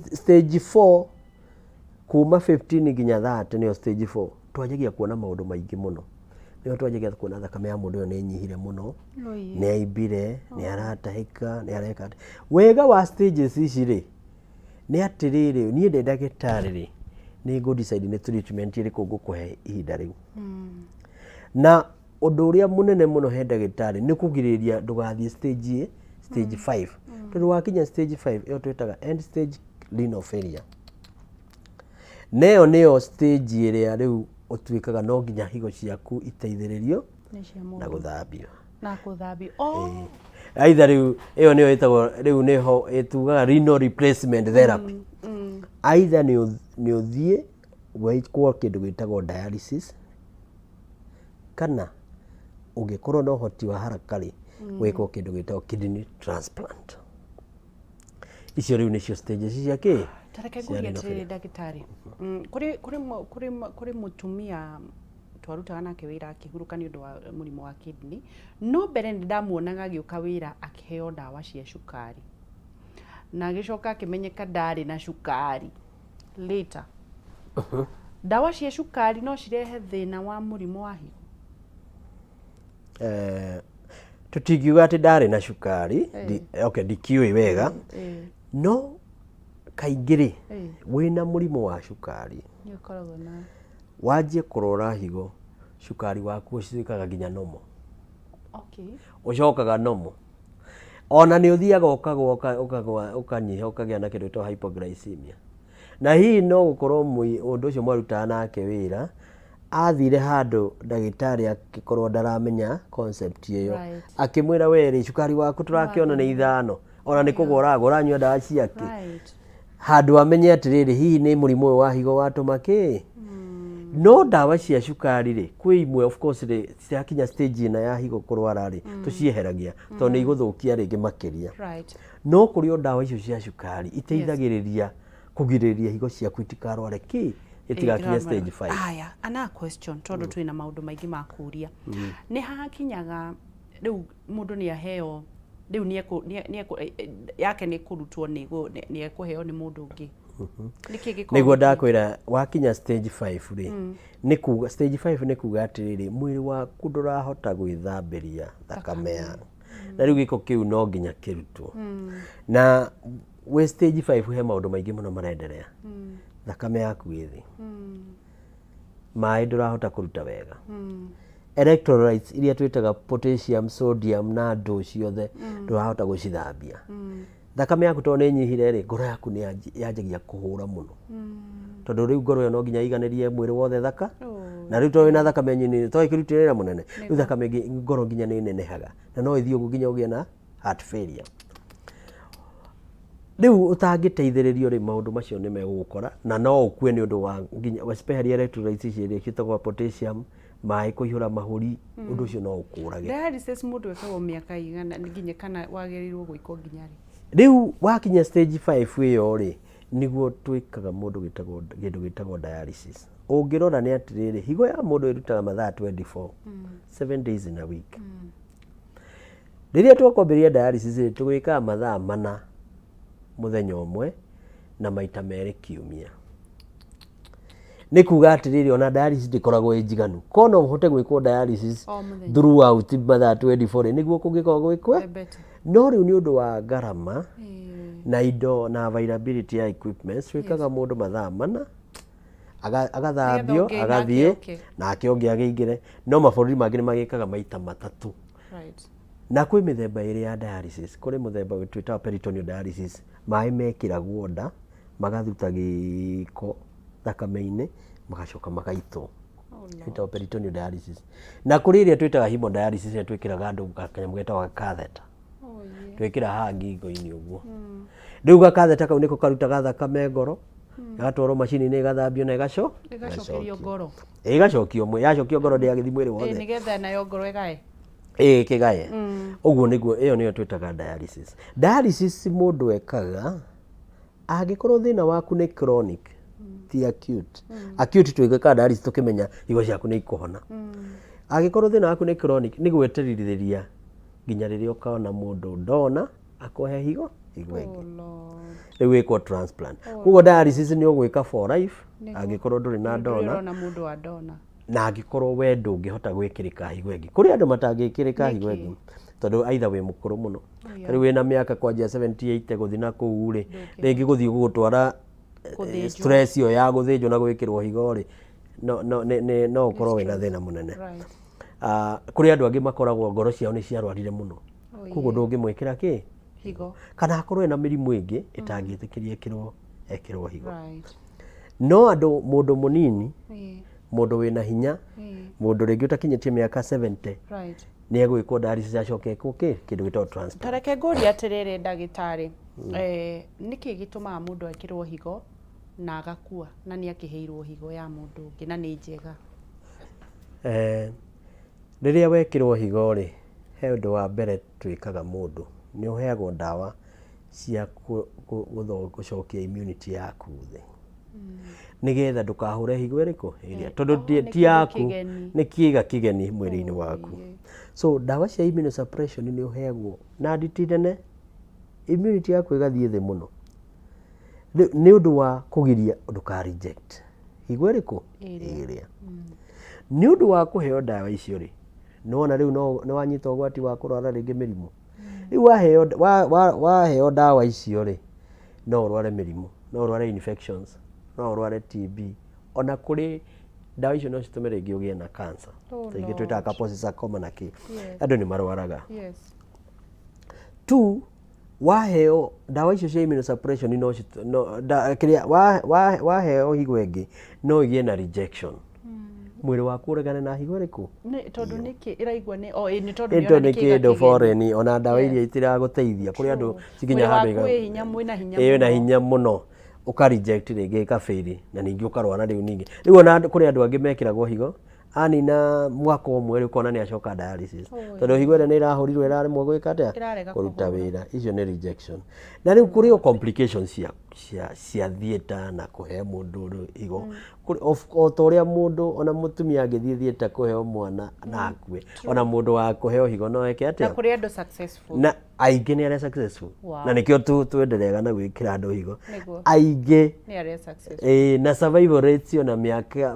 4 kuma 15 ginya 30 niyo stage 4 twanjagia kuona maundu maingi muno niyo twanjagia kuona thakame ya mundu yo ni nyihire muno ni aimbire ni aratahika ni areka wega wa stages ici ri ni atiriri ni ndi ndagitari ri ni go decide ni treatment iri kugukuhe ihinda riu na undu uria munene muno he ndagitari ni kugiriria ndugathie stage 5 tondu wakinya stage 5 iyo twitaga end stage renal failure niyo stage iria riu utwikaga no nginya higo ciaku iteithiririo na guthambio aitha riu iyo niyo itagwo riu niho itugaga renal replacement therapy aitha ni uthie kwa kindu gitagwo dialysis kana ungikorwo no hoti wa harakari gwikwo kindu gitagwo kidney transplant icio riu nicio stages cia ki tareke nguria ndagitari kuri mutumia twarutaga nake wira akihuruka ni undu wa murimu wa kidney no mbere ni ndamuonaga agiuka wira akiheo dawa cia shukari na agicoka akimenyeka ndari na shukari later dawa cia shukari no cirehe thina wa murimu wa higo tutingiuga ati ndari na shukari okay ndikiui wega no kaingiri wina murimu wa shukari ni ukoragwo na wajie kurora higo shukari waku ucikaga ginya nomo ucokaga nomo ona ni uthiaga ukanyiha ukagia na kindu to hypoglycemia na hii no gukorwo undu ucio mwarutaga nake wira athire handu ndagitari akikorwo ndaramenya concept iyo akimwira weri shukari waku turakiona ni 5 ona ni kugora uranyua dawa ciake handu amenye atiriri hihi ni murimu wa higo watuma ki no dawa cia shukari ri kwi imwe of course ri ciakinya stage ina ya higo kurwara ri tucieheragia to ni iguthukia ringi makiria no kurio dawa icio cia shukari iteithagiriria kugiriria higo ciaku itikarware ki itigakinya stage 5 aya ana question tondu twina maundu maingi ma kuria ni hakinyaga riu mundu ni aheo riu ni yake ni kurutwo ni ekuheo ni mundu ungi niguo ndakwira wakinya stage 5 ri ni kuga stage 5 ni kuga atiriri mwiri waku ndurahota gwithambiria thakame ya na riu giko kiu no nginya kirutwo na we stage 5 he maundu maingi muno marenderea thakame yaku ithi mai ndurahota kuruta wega electrolytes iria twitaga potassium sodium na ndo ciothe ndurahota gucithambia thakame yaku to nĩ nyihire rĩ ngoro yaku nĩ yanjagia kũhũra mũno tondũ rĩu ngoro ĩyo no nginya iganĩrie mwĩrĩ wothe thaka na rĩu to wĩna thakame nyinĩ to ĩkĩruti wĩra mũnene rĩu thakame ngoro nginya nĩ nenehaga na no ĩthiĩ ũguo nginya ũgĩe na heart failure rĩu ũtangĩteithĩrĩrio rĩ maũndũ macio nĩ megũgũkora na no ũkue nĩ ũndũ wa nginya especially electrolytes ici ciĩtagwo potassium maĩ kũihũra mahũri ũndũ ũcio no ũkũrage dialysis mũndũ ekagwo mĩaka igana nginya kana wagĩrĩirwo gwĩkwo nginya rĩ rĩu wakinya stage 5 ĩyo rĩ nĩguo twĩkaga mũndũ kĩndũ gĩtagwo dialysis ũngĩrora nĩ atĩrĩrĩ higo ya mũndũ ĩrutaga mathaa 24 7 days in a week rĩrĩa twakwambĩrĩria dialysis rĩ tũgwĩkaga mathaa 4 mũthenya ũmwe na maita merĩ kiumia nĩ kuga atĩrĩrĩ ona dialysis ndĩkoragwo ĩ njiganu ko no ũhote gwĩkwo dialysis throughout mathaa 24 nĩguo kũngĩkorwo gwĩkwe no rĩu nĩ ũndũ wa ngarama na indo na availability ya equipments twĩkaga mũndũ mathaa 4 agathambio agathiĩ nake ũngĩ agĩingĩre no mabũrũri mangĩ nĩ magĩkaga maita 3 na kwĩ mĩthemba ĩrĩ ya dialysis kũrĩ mũthemba twĩtaga peritoneal dialysis maĩ mekĩragwo nda magathuta gĩko thakame-inĩ magacoka magaitwo twĩtaga peritoneal dialysis na kũrĩ ĩrĩa twĩtaga hemodialysis ĩrĩa twĩkĩraga andũ kanyamũ getagwo catheter twĩkĩra haha ngingo-inĩ ũguo rĩu gakatheta kau nĩko karutaga thakame ngoro ĩgatwarwo macini-inĩ ĩgathambio na ĩgacokio ngoro ĩgacokio yacokio ngoro ndĩagĩthi mwĩrĩ wothe nĩgetha nayo ngoro ĩgae kĩgae ũguo nĩguo ĩyo nĩyo twĩtaga dialysis dialysis mũndũ ekaga angĩkorwo thĩna waku nĩ chronic ti acute acute twĩkaga dialysis tũkĩmenya higo ciaku nĩ ikũhona angĩkorwo thĩna waku nĩ chronic nĩ gweterirĩria nginya rĩrĩa ũkaona mũndũ ndona akohe higo ĩngĩ rĩu ĩkwo transplant koguo dialysis nĩ ũgwĩka for life angĩkorwo ndũrĩ na ndona na angĩkorwo we ndũngĩhota gwĩkĩrĩka higo ĩngĩ kũrĩ andũ matangĩkĩrĩka higo ĩngĩ tondũ aitha wĩ mũkũrũ mũno rĩu wĩna mĩaka kwanjia 78 gũthiĩ na kũu rĩ rĩngĩ gũthiĩ gũgũtwara stress ĩyo ya gũthĩnjwo na gwĩkĩrwo higo rĩ no ũkorwo wĩna thĩna mũnene kũrĩ andũ angĩ makoragwo ngoro ciao nĩ ciarwarire mũno koguo ndũngĩmwĩkĩra kĩ higo kana akorwo ena mĩrimũ ĩngĩ ĩtangĩtĩkĩria ekĩrwo higo no andũ mũndũ mũnini mũndũ wĩna hinya mũndũ rĩngĩ ũtakinyĩtie mĩaka 70 nĩ egwĩkwo dialysis acoke kĩndũ gĩtagwo transplant. Tareke ngũria atĩrĩrĩ ndagĩtarĩ nĩkĩ gĩtũmaga mũndũ ekĩrwo higo na agakua na nĩ akĩheirwo higo ya mũndũ ũngĩ na nĩ njega rĩrĩa wekĩrwo higo rĩ he ũndũ wa mbere twĩkaga mũndũ nĩ ũheagwo ndawa cia gũcokia immunity yaku thĩ nĩgetha ndũkahũre higo ĩrĩkũ ĩrĩa tondũ ti yaku nĩ kĩĩga kĩgeni mwĩrĩ-inĩ waku so ndawa cia immunosuppression nĩ ũheagwo na nditi nene immunity yaku ĩgathiĩ thĩ mũno nĩ ũndũ wa kũgiria ndũka reject higo ĩrĩkũ ĩrĩa nĩ ũndũ wa kũheo ndawa icio rĩ nĩwona rĩu nĩ wanyita ũgwati wa kũrwara rĩngĩ mĩrimũ rĩu waheo ndawa icio rĩ no ũrware mĩrimũ no ũrware infections no ũrware TB ona kũrĩ ndawa icio no citũme rĩngĩ ũgĩe na cancer rĩngĩ twĩtaga kaposi-sarcoma na kĩ andũ nĩ marwaraga tu waheo ndawa icio cia immunosuppression waheo higo ĩngĩ no igĩe na rejection mwĩrĩ waku ũregane na higo ĩrĩkũ tondũ nĩkĩ ĩraigua nĩ tondũ nĩ kĩndũ foreign ona ndawa iria itiragũteithia kũrĩ andũ cikinya handũ ĩna hinya mũno ũka reject rĩngĩ ĩkafail na ningĩ ũkarwara rĩu ningĩ rĩu ona kũrĩ andũ angĩ mekĩragwo higo anina mwaka ũmwe rĩu ũkona nĩ acoka dialysis tondũ higo ĩrĩa nĩ ĩrahũrirwo ĩraremwo gwĩka atĩa kũruta wĩra icio nĩ rejection na rĩu kũrĩ complications cia theatre na kũhe mũndũ higo o ta ũrĩa mũndũ ona mũtumia angĩthiĩ theatre kũheo mwana na akue ona mũndũ wa kũheo higo no eke atĩa na kũrĩ andũ successful na aingĩ nĩ arĩa successful na nĩkĩo twenderega na gwĩkĩra andũ higo aingĩ nĩ arĩa successful na survival rates ona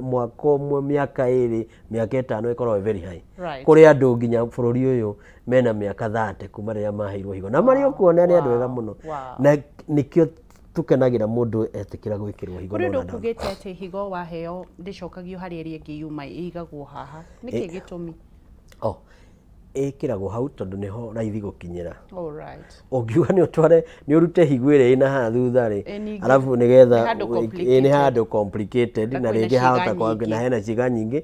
mwaka ũmwe mĩaka ĩrĩ mĩaka ĩtano ĩkoragwo very high kũrĩ andũ nginya bũrũri ũyũ mena mĩaka 30 kuma rĩrĩa maheirwo higo na marĩ okuona nĩ andũ ega mũno na nĩkĩo tukenagira mundu etikira gwikirwo higo no ndawa kugete ati higo wa heo ndicokagio hari eri ingi yuma igagwo haha niki gitumi ikiragwo hau tondu niho raithi gukinyira all right ongiuga ni utware ni urute higo ire ina ha thutha ri alafu nigetha ni handu complicated na ringi hata kwa na hena ciga nyingi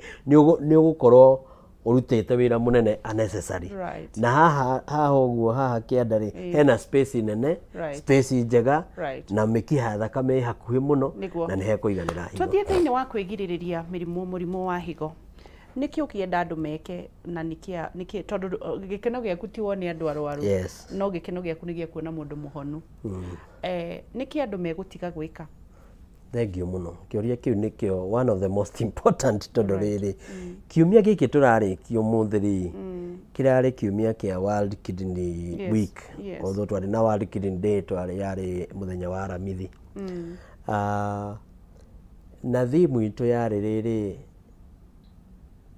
ni ugukorwo urutete wira munene unnecessary na haha uguo haha kiandari hena space nene space njega na mikiha thakame hakuhi muno na ni hekuiganira higo tuthie thiini wa kwigiririria murimu wa higo niki ukienda andu meke na niki tondu gikeno giaku ti woni andu arwaru no gikeno giaku ni giakuona mundu muhonu niki andu megutiga gwika Thank you muno kiuria kiu nikio one of the most important tondu riri kiumia giki turarikio muthiri kirari kiumia kia World Kidney Week although twari na World Kidney Day twari yari muthenya wa Aramithi na thimu itu yari riri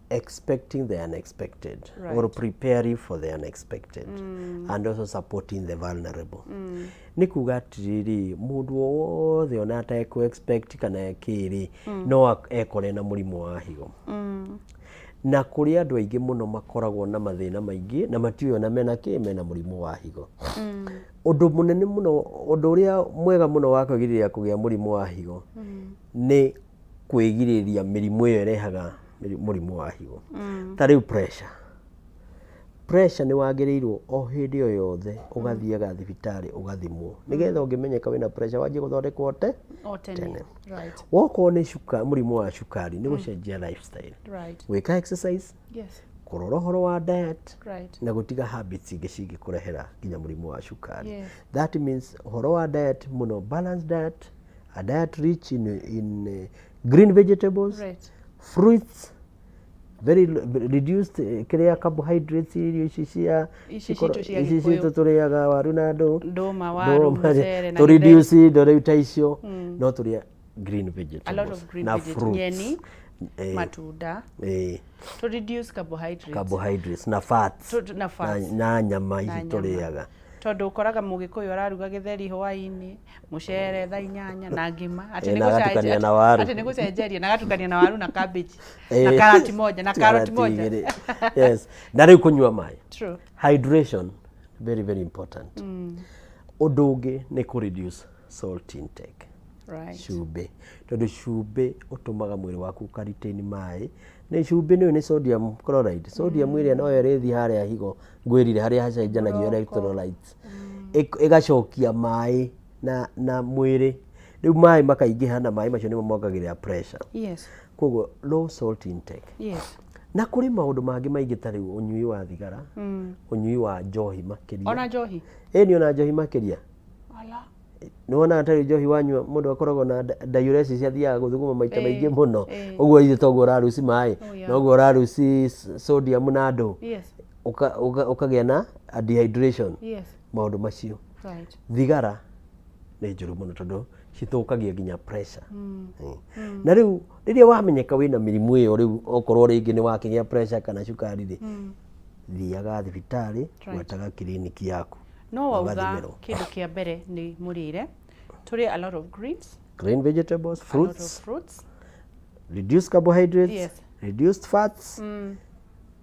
expecting the unexpected or preparing for the unexpected and also supporting the vulnerable ni kuga atiriri mundu wothe ona ateko expect kana ekiri no ekore na murimu wa higo na kuri andu aingi muno makoragwo na mathina maingi na matiyo na mena mena murimu wa higo undu munene muno undu uria mwega muno wa kwigiriria kugia murimu wa higo ni kwigiriria mirimu iyo irehaga murimu wa higo tari pressure ni wagirirwo o hindi yo yothe ugathiaga thibitari ugathimwo nigetha ungimenyeka wina pressure waje guthondekwo tene woko ni murimu wa shukari ni gucenjia lifestyle wika exercise kurora horo wa diet na gutiga habits ingi cingikurehera nginya murimu wa shukari that means horo wa diet muno balanced diet, a diet rich in green vegetables fruits, very reduced carbohydrates, icio turiaga waru na nduma waru mucere na to reduce ndore icio no turia green vegetables, a lot of green vegetables, nyeni, matunda, to reduce carbohydrates na fats na nyama ici turiaga tondu ukoraga mugikuyu araruga githeri hwaini mucere thaa 8 na ngima ati ni gucenjeria na gatukania na waru na cabbage na carrot moja yes na riu kunywa mai true hydration very very important undu ungi ni ku reduce salt intake cumbi tondu cumbi utumaga mwiri waku ukaretain mai ni cumbi ni sodium chloride sodium iria no irithi haria higo ngwirire haria hacenjanagio electrolytes igacokia mai na mwiri riu mai makaingiha na mai macio nimo mongagirira pressure koguo low salt intake na kuri maundu mangi maingi tari unyui wa thigara unyui wa njohi makiria ona njohi ni ona njohi makiria nuona atari njohi wanywa mundu akoragwo na diuresis athiaga guthuguma maita maingi muno uguo ithe toguo uraruci mai noguo uraruci sodium na ndo ukagia na dehydration maundu macio thigara ni njuru muno tondu cithukagia nginya pressure na riu riria wamenyeka wina mirimu iyo riu okorwo ringi ni wakigia pressure kana cukari ri thiaga thibitari gwetaga kliniki yaku no wauga kindu kia mbere ni murire turi a lot of green vegetables, fruits, reduce carbohydrates, reduced fats,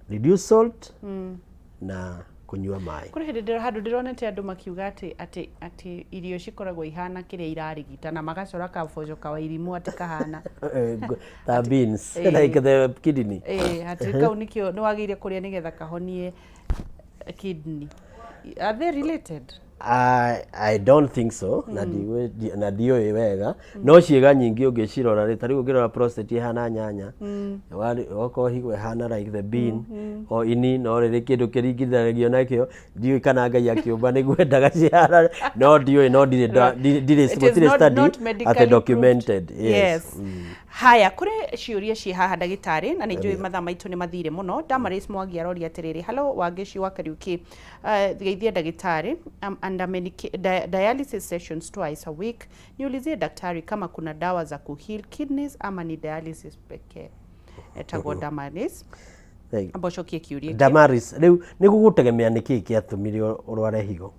reduce salt na kunywa mai. Kuri hindi handu ndironete andu makiuga ati irio cikoragwo ihana kiria irarigita na magacora kaboco kawa irimu ati kahana the beans like the kidney ati kau nikio ni wagire kuria nigetha kahonie kidney. Are they related? I don't think so. Na dio wega no ciega nyingi ungicirora ri tari ungirora prostate hana nyanya wali oko higwe hana like the bean o ini no ri kindu kiringithanagio nakio dio kana ngai akiumba ni gwendaga ciara no dio no dire study at documented yes haya kuri ciuria ci haha ndagitari na ni njui mathaa maitu ni mathire muno Damaris Mwangi aroria atiriri hello Wangici wa Kariuki thigeithia ndagitari under dialysis sessions twice a week. Niulizie daktari kama kuna dawa za kuheal kidneys ama ni dialysis pekee. Etagwo Damaris. Abocokie kiuria. Damaris, riu nigugutegemea niki kiatumire urware higo.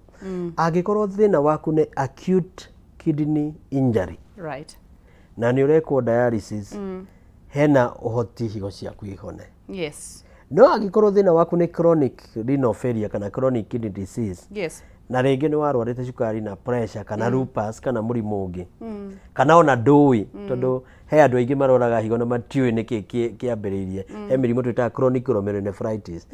Angikorwo thina waku ni acute kidney injury right na nĩ ũrekwo dialysis hena ũhoti higo ciaku ihone yes no angĩkorwo thĩna waku nĩ chronic renal failure kana chronic kidney disease yes na rĩngĩ nĩ warwarĩte cukari na pressure kana lupus kana mũrimũ ũngĩ kana ona ndũĩ tondũ he andũ aingĩ maroraga higo na matiũĩ nĩkĩ kĩambĩrĩirie he mĩrimũ twĩtaga chronic glomerulonephritis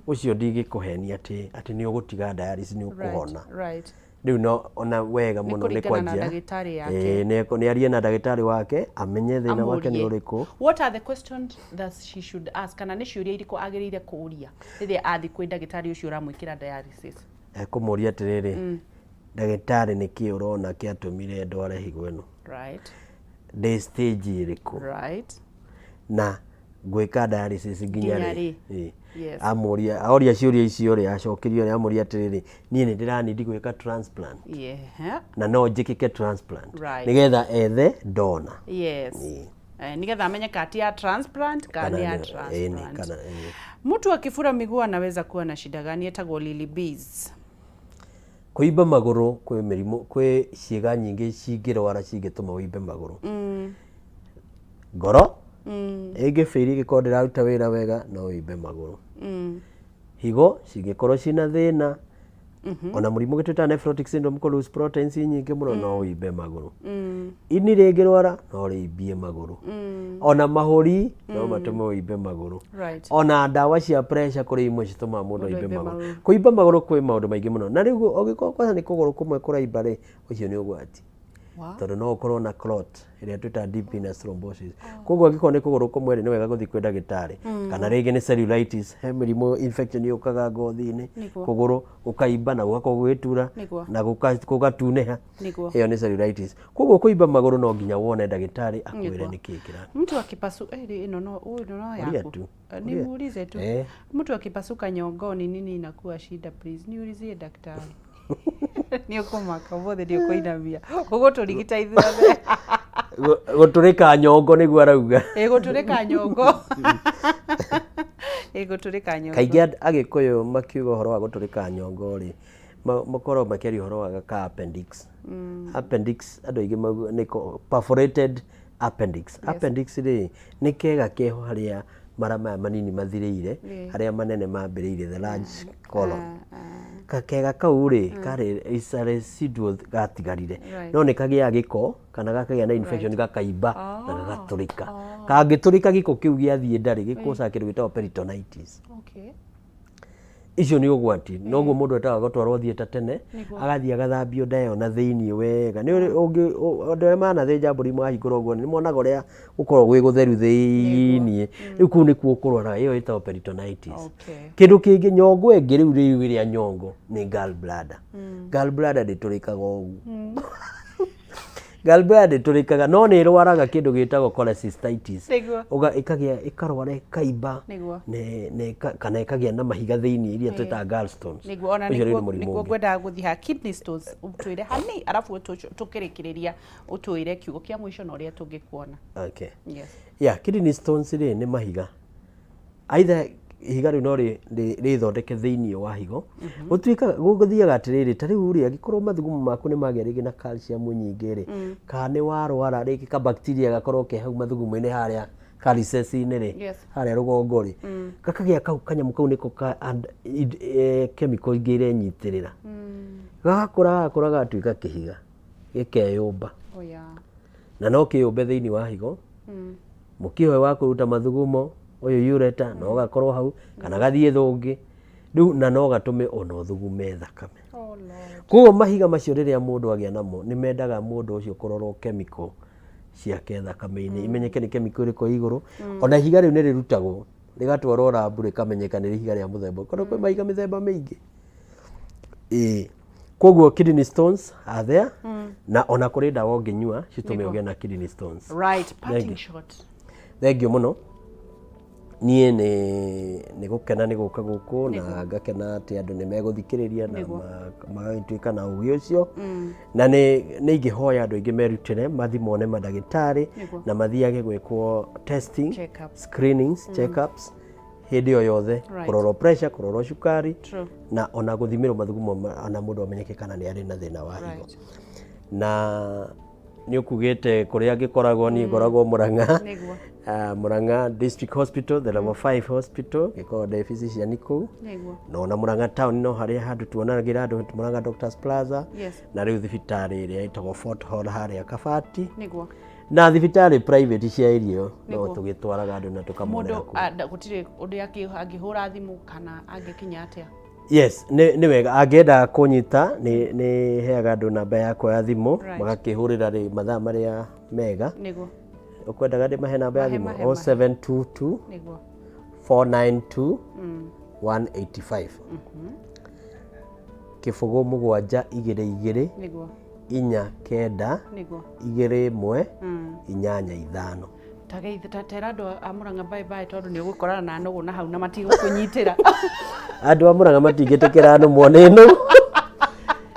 ũcio ndingĩkũhenia atĩ nĩ ũgũtiga dialysis nĩ ũkũhona right rĩu no ona wega mũno nĩ kwanjia nĩ arie na ndagĩtarĩ wake amenye thĩna wake nĩ ũrĩkũ. What are the questions that she should ask kana nĩ ciũria irĩkũ agĩrĩire kũũria rĩrĩa athi kwĩ ndagĩtarĩ ũcio ũramwĩkĩra dialysis? Kũmũria atĩrĩrĩ ndagĩtarĩ nĩkĩ ũrona kĩatũmire ndware higo ĩno right ndĩ stage ĩrĩkũ right na gwĩka dialysis nginya rĩ yes amoria aoria ciũria icio rĩ acokerio rĩ amoria atĩrĩrĩ niĩ nĩ ndĩranidi gwĩka transplant na no njĩkĩke transplant nĩgetha ethe dona yes nigetha amenye kati ya transplant kana ya transplant. Mtu akifura miguu anaweza kuwa na shida gani? Etagwo Lily Bees. Kuimba maguru kwĩ mĩrimũ kwĩ ciĩga nyingĩ cingĩrwara cingĩtũma wimbe maguru ngoro ĩngĩbĩri gĩkorwo ndĩraruta wĩra wega no wimbe maguru higo cingĩkorwo cina thĩna ona mũrimũ gĩtwĩtaga nephrotic syndrome kũ lose proteins nyingĩ mũno no wimbe maguru ini rĩngĩrwara no rĩimbie maguru ona mahũri no matũme wimbe maguru ona ndawa cia pressure kũrĩ imwe citũmaga mũndũ wimbe maguru. Kũimba maguru kwĩ maũndũ maingĩ mũno na rĩu ũngĩkorwo kwanza nĩ kũgũrũ kũmwe kũraimba rĩ ũcio nĩ ũgwati tondũ no ũkorwo na clot ĩrĩa twĩtaga deep venous thrombosis. Koguo angĩkorwo nĩ kũgũrũ kũmwe rĩ nĩ wega gũthiĩ kwĩ ndagĩtarĩ kana rĩngĩ nĩ cellulitis he mĩrimũ infection yũkaga ngothi-inĩ kũgũrũ gũkaimba na gũgakorwo gwĩtura na gũgatunĩha ĩyo nĩ cellulitis. Koguo kũimba magũrũ no nginya wone ndagĩtarĩ akwĩre nĩkĩ kĩra. Mtu akipasuka ino no yako niulize tu mtu akipasuka nyongoni nini inakuwa shida please niulizie daktari. Nĩ ũkũmaka ũmũthĩ nĩ ũkũinamia ũgũtũrigita ithuothe gũtũrĩka nyongo nĩguo arauga gũtũrĩka nyongo gũtũrĩka nyongo. Kaingĩ Agĩkũyũ makiuga ũhoro wa gũtũrĩka nyongo rĩ makorwo makĩaria ũhoro wa ka appendix. Appendix andũ aingĩ nĩ perforated appendix. Appendix rĩ nĩ kega keho harĩa mara maya manini mathirĩire harĩa manene mambĩrĩire the large colon kakega kau rĩ karĩ is a residual gatigarire no nĩ kagĩa gĩko kana gakagĩa na infection gakaimba na gagatũrĩka kangĩtũrĩka gĩko kĩu gĩathiĩ ndarĩ gĩkũca kĩndũ gĩtagwo peritonitis. Icio nĩ ũgwati noguo mũndũ etaga gũtwarwo thieta tene agathiĩ agathambio nda ĩyo na thĩinĩ wega nĩ andũ arĩa manathĩnja mbũri mahingũra ũguo nĩ monaga ũrĩa gũkorwo gwĩ gũtheru thĩinĩ rĩu kũu nĩkuo ũkũrwara ĩyo ĩtagwo peritonitis. Kĩndũ kĩngĩ nyongo ĩngĩ rĩu ĩrĩa nyongo nĩ gallbladder. Gallbladder ndĩtũrĩkaga ũguo gallbladder ndĩtũrĩkaga no nĩ ĩrwaraga kĩndũ gĩtagwo cholecystitis ĩkarwara ĩkaimba kana ĩkagĩa na mahiga thĩinĩ iria twĩtaga gallstones. Nĩguo ngwendaga gũthiĩ ha kidney stones ũtwĩre hani arabu tũkĩrĩkĩrĩria ũtwĩre kiugo kĩa mũico na ũrĩa tũngĩkuona. Kidney stones rĩ nĩ mahiga either ihiga rĩu no rĩthondeke thĩinĩ wa higo gũthiaga atĩrĩrĩ ta rĩu rĩ angĩkorwo mathugumo maku nĩ magĩa rĩngĩ na calcium nyingĩ rĩ kana nĩ warwara rĩngĩ ka bacteria gakorwo ke hau mathugumo-inĩ harĩa calyces-inĩ rĩ harĩa rũgongo rĩ kakagĩa kau kanyamũ kau nĩko chemical ingĩ irenyitĩrĩra gagakũra gatuĩka kĩhiga gĩkeyũmba na no kĩyũmbe thĩinĩ wa higo mũkihoe wa kũruta mathugumo ũyũ ureta no gakorwo hau kana gathiĩ thũngĩ rĩu na no gatũme ona ũthugume thakame. Koguo mahiga macio rĩrĩa mũndũ agĩa namo nĩ mendaga mũndũ ũcio kũrorwo chemical ciake thakame-inĩ imenyeke nĩ chemical ĩrĩkũ igũrũ ona ihiga rĩu nĩ rĩrutagwo rĩgatwarwo rabu rĩkamenyeka nĩ ihiga rĩa mũthemba ũkorwo kwĩ mahiga mĩthemba mĩingĩ. Koguo kidney stones are there na ona kũrĩ ndawa ũngĩnyua citũme ũgĩe na kidney stones. Parting shot. Thengio mũno niĩ nĩ gũkena nĩ gũka gũkũ na ngakena atĩ andũ nĩ megũthikĩrĩria na magagĩtuĩka na ũgĩ ũcio na nĩ ingĩhoya andũ aingĩ merutĩre mathiĩ mone mandagĩtarĩ na mathiage gwĩkwo testing screenings check-ups hĩndĩ o yothe kũrorwo pressure kũrorwo cukari na ona gũthimĩrwo mathugumo na mũndũ amenyeke kana nĩ arĩ na thĩna wa higo. na nĩ ũkugĩte kũrĩa ngĩkoragwo niĩ ngoragwo Mũrang'a. Mũrang'a District Hospital, the level 5 hospital, gĩkoragwo ndĩ physician kũu. No na Mũrang'a town no harĩa handũ tuonagĩra andũ Mũrang'a Doctors Plaza. Na rĩu thibitarĩ ĩrĩa ĩtagwo Fort Hall harĩa Kabati. Na thibitarĩ private cia irio no tũgĩtwaraga andũ na tũkamonera kũu. Mũndũ gũtirĩ ũndũ angĩhũra thimũ kana angĩkinya atĩa? Yes, nĩ wega angĩenda kũnyita nĩ heaga andũ namba yakwa ya thimũ magakĩhũrĩra rĩ mathaa marĩa mega. Ukwendaga ndĩmahe namba ya thimũ 0722 492 185 kĩbũgũ 722 inya kenda 21 85. Tera andũ a Mũrang'a bye bye tondũ nĩ ũgũkorana na nũgũ na hau na matigũkũnyitĩra. Andũ a Mũrang'a matingĩtĩkĩra nũmũ nĩ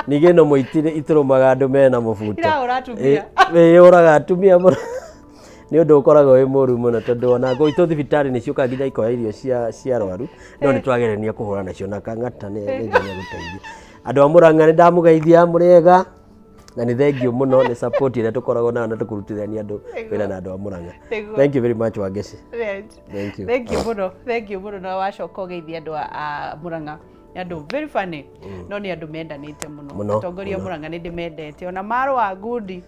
ningĩ no mũitire itũrũmaga andũ mena mũbuto. Iraũra atumia. Ũraga atumia nĩ ũndũ ũkoragwo wĩ mũru mũno tondũ ona gwitũ thibitarĩ nĩ ciũkaga nginya ikoya irio cia arwaru no nĩ twagerenia kũhũrana nacio na Kang'ata nĩ nginya gũteithia. Andũ a Mũrang'a nĩ ndamugeithia mũrĩega na nĩ thengiũ mũno nĩ support ĩrĩa tũkoragwo nayo na tũkũrutithania andũ wĩra na andũ a Mũrang'a. Thank you very much Wangeci. Thank you mũno na wacoka ũgeithia andũ a Mũrang'a. Andũ very funny no nĩ andũ mendanĩte mũno. Atongoria Mũrang'a nĩ ndĩmendete ona marũa ngundi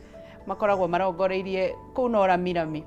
makoragwo marongoreirie kũu Nora Mirami.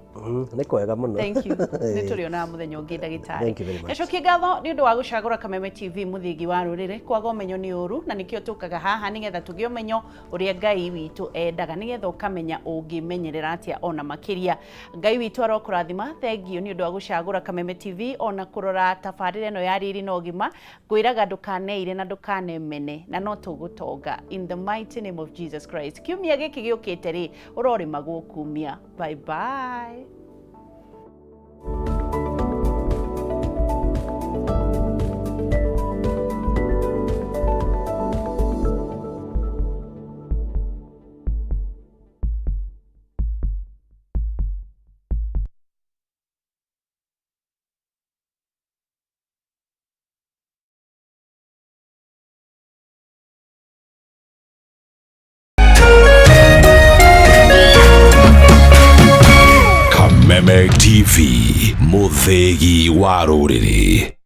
Nĩ kwega mũno. Thank you. Nĩ tũrĩona mũthenya ũngĩ ndagĩtarĩ. Nĩcokie ngatho nĩ ũndũ wa gũcagũra Kameme TV mũthingi wa rũrĩrĩ. Kwaga ũmenyo nĩ ũru na nĩkĩo tũkaga haha nĩgetha tũgĩe ũmenyo ũrĩa Ngai witũ endaga nĩgetha ũkamenya ũngĩmenyerera atĩa ona makĩria. Ngai witũ arokũrathima. Thengio nĩ ũndũ wa gũcagũra Kameme TV ona kũrora tabarĩra ĩno ya riri na ũgima. Ngwĩraga ndũkaneire na ndũkanemene na no tũgũtonga in the mighty name of Jesus Christ. Kiumia gĩkĩ gĩũkĩte rĩ ũrorĩmagwo kumia. Bye bye. Kameme TV, mũthĩgi wa rũrĩrĩ.